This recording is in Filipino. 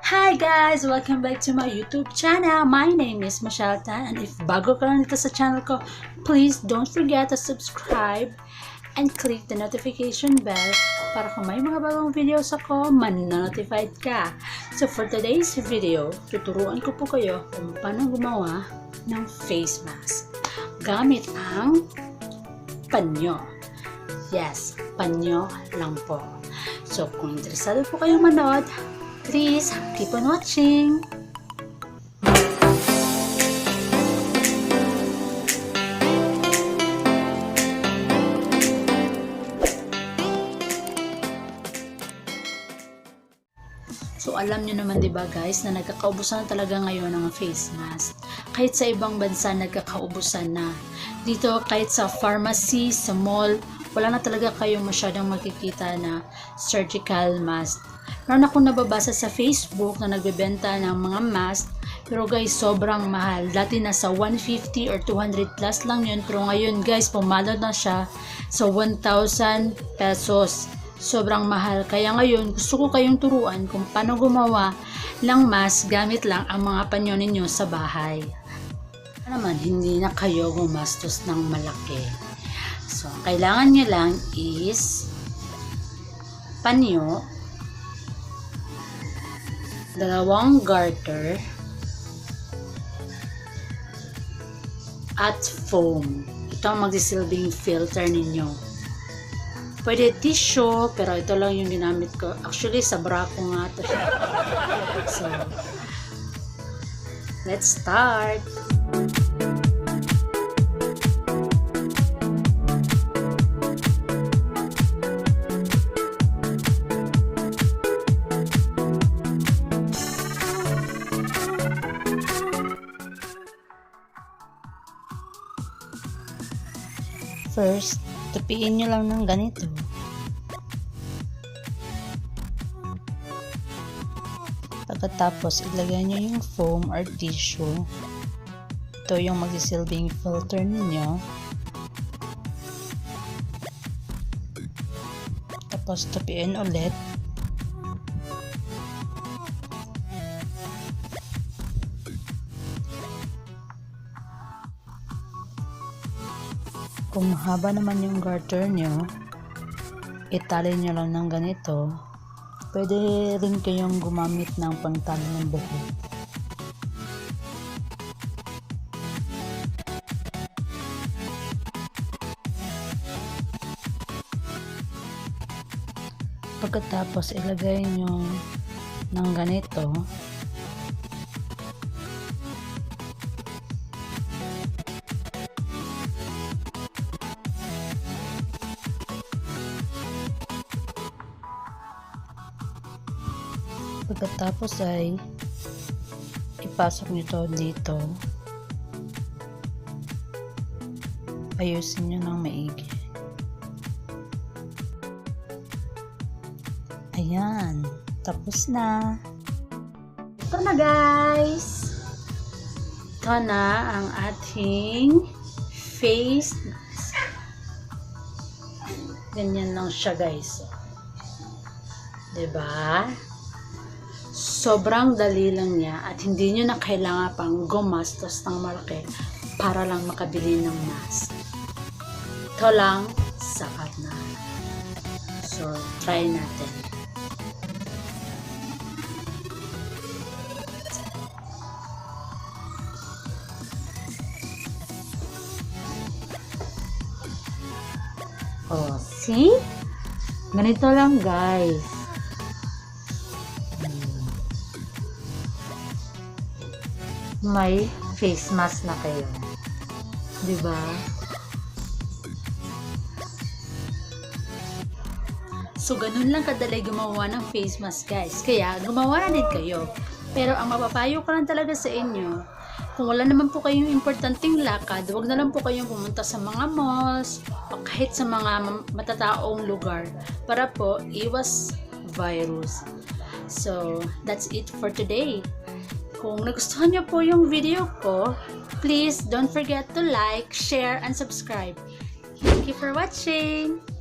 Hi guys! Welcome back to my YouTube channel. My name is Michelle Tan, and if bago ka lang dito sa channel ko, please don't forget to subscribe and click the notification bell para kung may mga bagong videos ako, man-notified ka. So for today's video, tuturuan ko po kayo kung paano gumawa ng face mask gamit ang panyo. Yes, panyo lang po. So kung interesado po kayong manood, please keep on watching. So alam nyo naman 'di ba guys na nagkakaubusan talaga ngayon ng face mask. Kahit sa ibang bansa nagkakaubusan na. Dito kahit sa pharmacy, sa mall, wala na talaga kayong masyadong makikita na surgical mask. Meron akong nababasa sa Facebook na nagbebenta ng mga mask, pero guys sobrang mahal. Dati nasa 150 or 200 plus lang yun, pero ngayon guys pumalo na siya sa 1,000 pesos. Sobrang mahal. Kaya ngayon gusto ko kayong turuan kung paano gumawa ng mask gamit lang ang mga panyo ninyo sa bahay. Naman hindi na kayo gumastos ng malaki. So kailangan nyo lang is panyo, dalawang garter, at foam. Ito ang magsisilbing filter ninyo. Pwede tissue, pero ito lang yung ginamit ko. Actually, sa bra ko nga ito. So, let's start. First, tupiin nyo lang ng ganito. Pagkatapos, ilagay nyo yung foam or tissue. Ito yung magsisilbing filter ninyo. Tapos, tupiin ulit. Kung mahaba naman yung garter nyo, itali nyo lang ng ganito. Pwede rin kayong gumamit ng pangtali ng buhok. Pagkatapos ilagay nyo ng ganito. Pagkatapos ay ipasok nyo to dito. Ayusin nyo ng maigi. Ayan. Tapos na. Ito na guys. Ito na ang ating face mask. Ganyan lang siya guys. Diba? Sobrang dali lang niya at hindi nyo na kailangan pang gumastos ng malaki para lang makabili ng mask. Ito lang, sapat na. So, try natin. Oh, see? Ganito lang guys. May face mask na kayo. Diba? So, ganun lang kadali gumawa ng face mask guys. Kaya, gumawa na din kayo. Pero, ang mapapayo ko lang talaga sa inyo, kung wala naman po kayong importanteng lakad, huwag na lang po kayong pumunta sa mga malls o kahit sa mga matataong lugar para po iwas virus. So, that's it for today. Kung nagustuhan niyo po yung video ko, please don't forget to like, share, and subscribe. Thank you for watching!